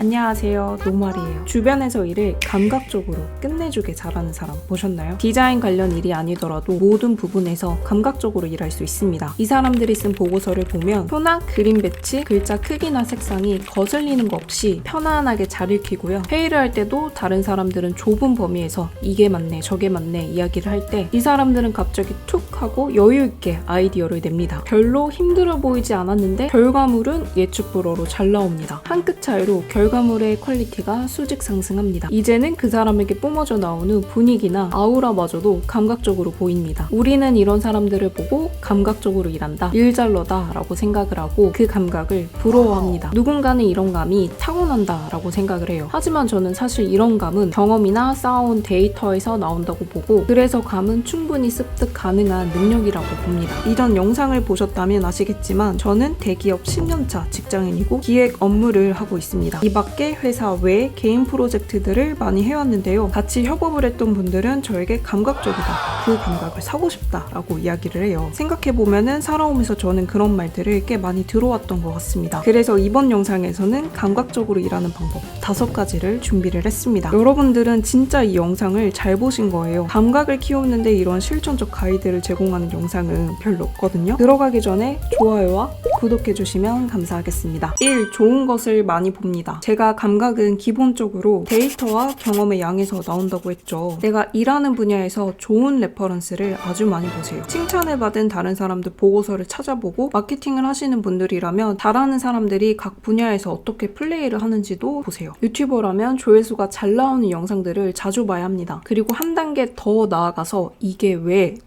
안녕하세요, 노말이에요. 주변에서 일을 감각적으로 끝내주게 잘하는 사람 보셨나요? 디자인 관련 일이 아니더라도 모든 부분에서 감각적으로 일할 수 있습니다. 이 사람들이 쓴 보고서를 보면 표나 그림 배치, 글자 크기나 색상이 거슬리는 거 없이 편안하게 잘 읽히고요. 회의를 할 때도 다른 사람들은 좁은 범위에서 이게 맞네 저게 맞네 이야기를 할 때 이 사람들은 갑자기 툭 하고 여유 있게 아이디어를 냅니다. 별로 힘들어 보이지 않았는데 결과물은 예측 불허로 잘 나옵니다. 한 끗 차이로 결과물의 퀄리티가 수직 상승합니다. 이제는 그 사람에게 뿜어져 나오는 분위기나 아우라마저도 감각적으로 보입니다. 우리는 이런 사람들을 보고 감각적으로 일한다, 일잘러다 라고 생각을 하고 그 감각을 부러워합니다. 누군가는 이런 감이 타고난다 라고 생각을 해요. 하지만 저는 사실 이런 감은 경험이나 쌓아온 데이터에서 나온다고 보고, 그래서 감은 충분히 습득 가능한 능력이라고 봅니다. 이전 영상을 보셨다면 아시겠지만 저는 대기업 10년차 직장인이고 기획 업무를 하고 있습니다. 이 밖에 회사 외 개인 프로젝트들을 많이 해왔는데요. 같이 협업을 했던 분들은 저에게 감각적이다, 그 감각을 사고 싶다 라고 이야기를 해요. 생각해보면은 살아오면서 저는 그런 말들을 꽤 많이 들어왔던 것 같습니다. 그래서 이번 영상에서는 감각적으로 일하는 방법 5가지를 준비를 했습니다. 여러분들은 진짜 이 영상을 잘 보신 거예요. 감각을 키우는데 이런 실천적 가이드를 제공하는 영상은 별로 없거든요. 들어가기 전에 좋아요와 구독해주시면 감사하겠습니다. 1. 좋은 것을 많이 봅니다. 제가 감각은 기본적으로 데이터와 경험의 양에서 나온다고 했죠. 내가 일하는 분야에서 좋은 레퍼런스를 아주 많이 보세요. 칭찬을 받은 다른 사람들 보고서를 찾아보고 마케팅을 하시는 분들이라면 잘하는 사람들이 각 분야에서 어떻게 플레이를 하는지도 보세요. 유튜버라면 조회수가 잘 나오는 영상들을 자주 봐야 합니다. 그리고 한 단계 더 나아가서 이게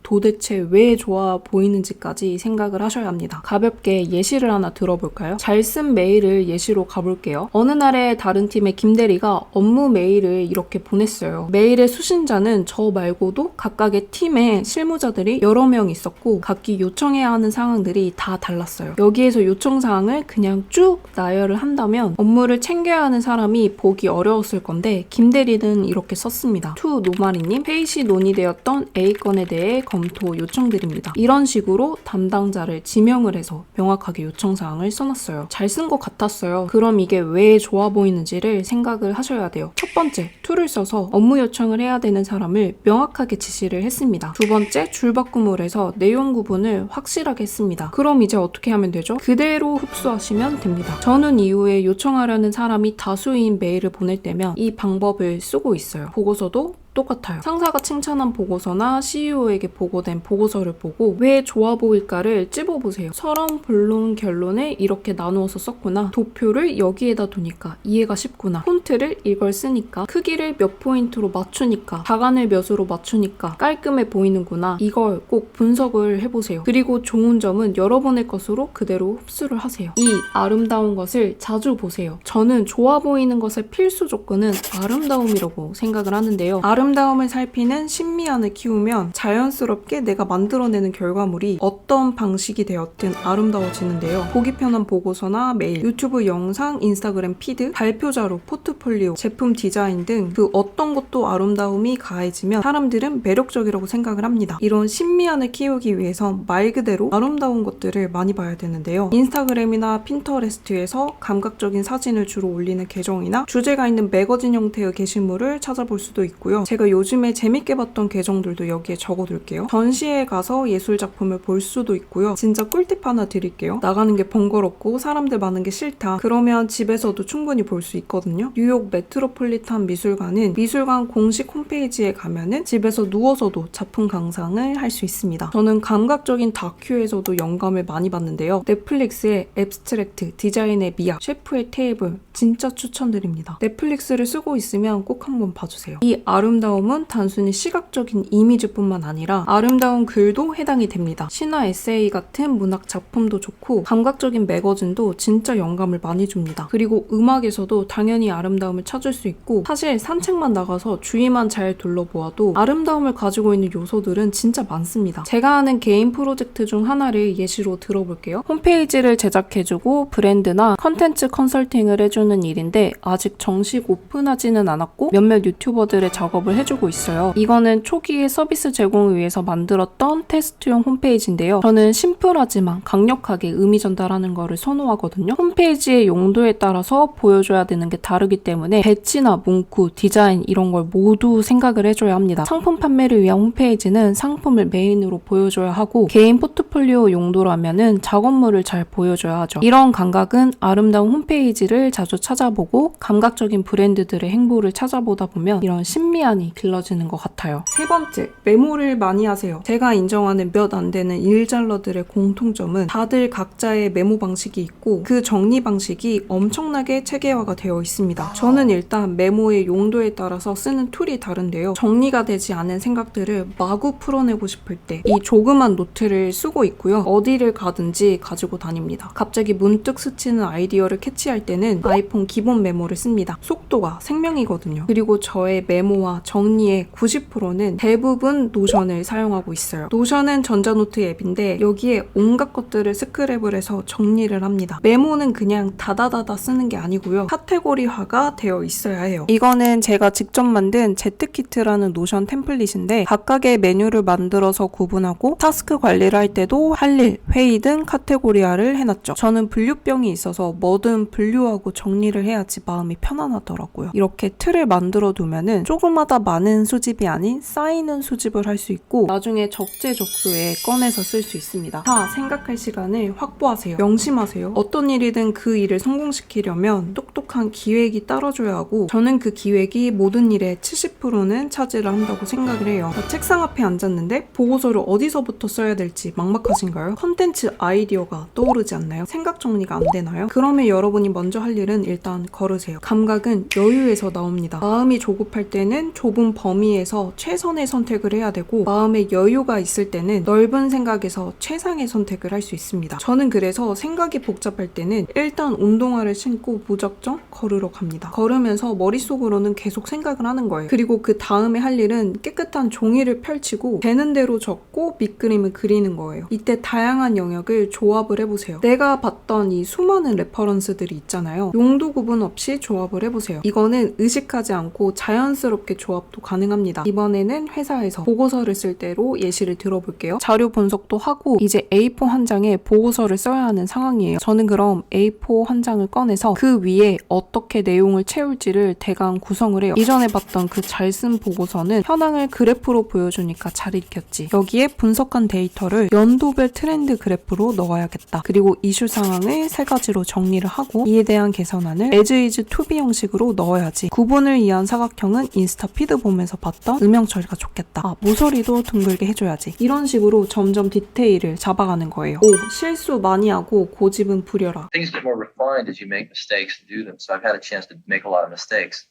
도대체 왜 좋아 보이는지까지 생각을 하셔야 합니다. 가볍게 예시를 하나 들어볼까요? 잘 쓴 메일을 예시로 가볼게요. 어느 날에 다른 팀의 김대리가 업무 메일을 이렇게 보냈어요. 메일의 수신자는 저 말고도 각각의 팀에 실무자들이 여러 명 있었고 각기 요청해야 하는 상황들이 다 달랐어요. 여기에서 요청사항을 그냥 쭉 나열을 한다면 업무를 챙겨야 하는 사람이 보기 어려웠을 건데, 김대리는 이렇게 썼습니다. 투 노마리님, 회의 시 논의되었던 A건에 대해 검토 요청드립니다. 이런 식으로 담당자를 지명을 해서 명확하게 요청사항을 써놨어요. 잘 쓴 것 같았어요. 그럼 이게 왜 좋아 보이는지를 생각을 하셔야 돼요. 첫 번째, 툴을 써서 업무 요청을 해야 되는 사람을 명확하게 지시를 했습니다. 두 번째, 줄바꿈을 해서 내용 구분을 확실하게 했습니다. 그럼 이제 어떻게 하면 되죠? 그대로 흡수하시면 됩니다. 저는 이후에 요청하려는 사람이 다수인 메일을 보낼 때면 이 방법을 쓰고 있어요. 보고서도 똑같아요. 상사가 칭찬한 보고서나 CEO에게 보고된 보고서를 보고 왜 좋아 보일까를 찝어보세요. 서론, 본론, 결론을 이렇게 나누어서 썼구나. 도표를 여기에다 두니까 이해가 쉽구나. 폰트를 이걸 쓰니까, 크기를 몇 포인트로 맞추니까, 바간을 몇으로 맞추니까 깔끔해 보이는구나. 이걸 꼭 분석을 해보세요. 그리고 좋은 점은 여러분의 것으로 그대로 흡수를 하세요. 2. 아름다운 것을 자주 보세요. 저는 좋아 보이는 것의 필수 조건은 아름다움이라고 생각을 하는데요. 아름다움을 살피는 심미안을 키우면 자연스럽게 내가 만들어내는 결과물이 어떤 방식이 되었든 아름다워지는데요. 보기 편한 보고서나 메일, 유튜브 영상, 인스타그램 피드, 발표자료, 포트폴리오, 제품 디자인 등 그 어떤 것도 아름다움이 가해지면 사람들은 매력적이라고 생각을 합니다. 이런 심미안을 키우기 위해서 말 그대로 아름다운 것들을 많이 봐야 되는데요. 인스타그램이나 핀터레스트에서 감각적인 사진을 주로 올리는 계정이나 주제가 있는 매거진 형태의 게시물을 찾아볼 수도 있고요. 제가 요즘에 재밌게 봤던 계정들도 여기에 적어둘게요. 전시회에 가서 예술작품을 볼 수도 있고요. 진짜 꿀팁 하나 드릴게요. 나가는 게 번거롭고 사람들 많은 게 싫다, 그러면 집에서도 충분히 볼 수 있거든요. 뉴욕 메트로폴리탄 미술관은 미술관 공식 홈페이지에 가면은 집에서 누워서도 작품 감상을 할 수 있습니다. 저는 감각적인 다큐에서도 영감을 많이 받는데요. 넷플릭스의 앱스트랙트, 디자인의 미학, 셰프의 테이블 진짜 추천드립니다. 넷플릭스를 쓰고 있으면 꼭 한번 봐주세요. 이 아름다움은 단순히 시각적인 이미지뿐만 아니라 아름다운 글도 해당이 됩니다. 시나 에세이 같은 문학 작품도 좋고 감각적인 매거진도 진짜 영감을 많이 줍니다. 그리고 음악에서도 당연히 아름다움을 찾을 수 있고, 사실 산책만 나가서 주위만 잘 둘러보아도 아름다움을 가지고 있는 요소들은 진짜 많습니다. 제가 하는 개인 프로젝트 중 하나를 예시로 들어볼게요. 홈페이지를 제작해주고 브랜드나 컨텐츠 컨설팅을 해주는 일인데 아직 정식 오픈하지는 않았고 몇몇 유튜버들의 작업을 대접을 해주고 있어요. 이거는 초기에 서비스 제공을 위해서 만들었던 테스트용 홈페이지인데요. 저는 심플하지만 강력하게 의미 전달하는 거를 선호하거든요. 홈페이지의 용도에 따라서 보여줘야 되는 게 다르기 때문에 배치나 문구, 디자인 이런 걸 모두 생각을 해줘야 합니다. 상품 판매를 위한 홈페이지는 상품을 메인으로 보여줘야 하고 개인 포트폴리오 용도라면은 작업물을 잘 보여줘야 하죠. 이런 감각은 아름다운 홈페이지를 자주 찾아보고 감각적인 브랜드들의 행보를 찾아보다 보면 이런 신미함이 길러지는 것 같아요. 세 번째, 메모를 많이 하세요. 제가 인정하는 몇 안 되는 일잘러들의 공통점은 다들 각자의 메모 방식이 있고 그 정리 방식이 엄청나게 체계화가 되어 있습니다. 저는 일단 메모의 용도에 따라서 쓰는 툴이 다른데요. 정리가 되지 않은 생각들을 마구 풀어내고 싶을 때 이 조그만 노트를 쓰고 있고요. 어디를 가든지 가지고 다닙니다. 갑자기 문득 스치는 아이디어를 캐치할 때는 아이폰 기본 메모를 씁니다. 속도가 생명이거든요. 그리고 저의 메모와 정리의 90%는 대부분 노션을 사용하고 있어요. 노션은 전자노트 앱인데 여기에 온갖 것들을 스크랩을 해서 정리를 합니다. 메모는 그냥 다다다다 쓰는 게 아니고요. 카테고리화가 되어 있어야 해요. 이거는 제가 직접 만든 제트키트라는 노션 템플릿인데 각각의 메뉴를 만들어서 구분하고 타스크 관리를 할 때도 할 일, 회의 등 카테고리화를 해놨죠. 저는 분류병이 있어서 뭐든 분류하고 정리를 해야지 마음이 편안하더라고요. 이렇게 틀을 만들어 두면은 조금마다 많은 수집이 아닌 쌓이는 수집을 할 수 있고 나중에 적재적소에 꺼내서 쓸 수 있습니다. 다 생각할 시간을 확보하세요. 명심하세요. 어떤 일이든 그 일을 성공시키려면 똑똑한 기획이 따라줘야 하고 저는 그 기획이 모든 일의 70%는 차지를 한다고 생각을 해요. 책상 앞에 앉았는데 보고서를 어디서부터 써야 될지 막막하신가요? 컨텐츠 아이디어가 떠오르지 않나요? 생각 정리가 안 되나요? 그러면 여러분이 먼저 할 일은 일단 걸으세요. 감각은 여유에서 나옵니다. 마음이 조급할 때는 좁은 범위에서 최선의 선택을 해야 되고 마음에 여유가 있을 때는 넓은 생각에서 최상의 선택을 할 수 있습니다. 저는 그래서 생각이 복잡할 때는 일단 운동화를 신고 무작정 걸으러 갑니다. 걸으면서 머릿속으로는 계속 생각을 하는 거예요. 그리고 그 다음에 할 일은 깨끗한 종이를 펼치고 되는 대로 적고 밑그림을 그리는 거예요. 이때 다양한 영역을 조합을 해보세요. 내가 봤던 이 수많은 레퍼런스들이 있잖아요. 용도 구분 없이 조합을 해보세요. 이거는 의식하지 않고 자연스럽게 조합도 가능합니다. 이번에는 회사에서 보고서를 쓸 때로 예시를 들어볼게요. 자료 분석도 하고 이제 A4 한 장에 보고서를 써야 하는 상황이에요. 저는 그럼 A4 한 장을 꺼내서 그 위에 어떻게 내용을 채울지를 대강 구성을 해요. 이전에 봤던 그 잘 쓴 보고서는 현황을 그래프로 보여주니까 잘 익혔지. 여기에 분석한 데이터를 연도별 트렌드 그래프로 넣어야겠다. 그리고 이슈 상황을 세 가지로 정리를 하고 이에 대한 개선안을 as is to be 형식으로 넣어야지. 구분을 이해한 사각형은 인스타 피드 보면서 봤던 음영 처리가 좋겠다. 모서리도 둥글게 해줘야지. 이런 식으로 점점 디테일을 잡아가는 거예요. 5. 실수 많이 하고 고집은 부려라. Things get more refined as you make mistakes and do them. So I've had a chance to make a lot of mistakes.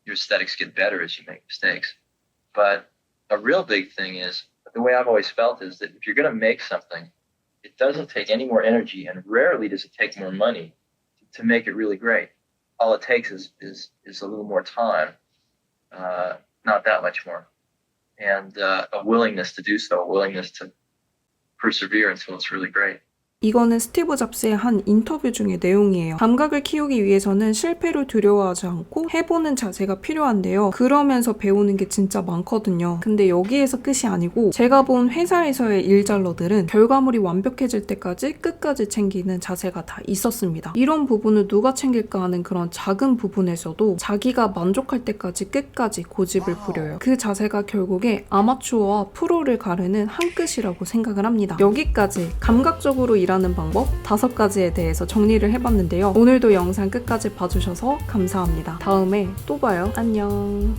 Your aesthetics get better as you make mistakes. But a real big thing is, the way I've always felt is that if you're going to make something, it doesn't take any more energy and rarely does it take more money to make it really great. All it takes is a little more time, not that much more. And a willingness to do so, a willingness to persevere until it's really great. 이거는 스티브 잡스의 한 인터뷰 중의 내용이에요. 감각을 키우기 위해서는 실패를 두려워하지 않고 해보는 자세가 필요한데요. 그러면서 배우는 게 진짜 많거든요. 근데 여기에서 끝이 아니고 제가 본 회사에서의 일잘러들은 결과물이 완벽해질 때까지 끝까지 챙기는 자세가 다 있었습니다. 이런 부분을 누가 챙길까 하는 그런 작은 부분에서도 자기가 만족할 때까지 끝까지 고집을 부려요. 그 자세가 결국에 아마추어와 프로를 가르는 한 끗이라고 생각을 합니다. 여기까지 감각적으로 일하는 방법 5가지에 대해서 정리를 해봤는데요. 오늘도 영상 끝까지 봐주셔서 감사합니다. 다음에 또 봐요. 안녕.